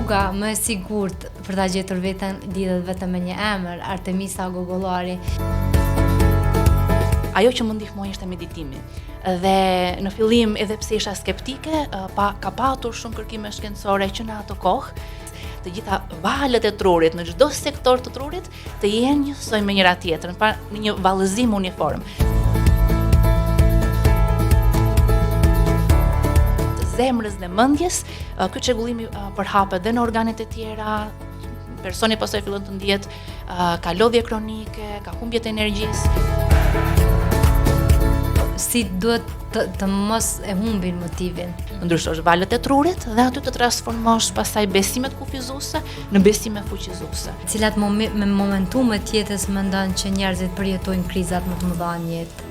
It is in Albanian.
rruga më e sigurt për ta gjetur veten lidhet vetëm me një emër, Artemisa Gogollari. Ajo që më ndihmoi ishte meditimi. Dhe në fillim, edhe pse isha skeptike, ka patur shumë kërkime shkencore që në ato kohë të gjitha valët e trurit në çdo sektor të trurit të jenë njësoj me njëra tjetrën, pa një vallëzim uniform. Zemrës dhe mendjes, ky çrregullimi përhapet dhe në organet e tjera, personi pastaj fillon të ndihet ka lodhje kronike, ka humbje të energjisë. Si duhet të mos e humbin motivin. Ndryshosh valët e trurit dhe aty të transformosh pastaj besimet kufizuese në besime fuqizuese. Cilat momentumet jetës mendon që njerëzit përjetojnë krizat më të mëdha në jetë?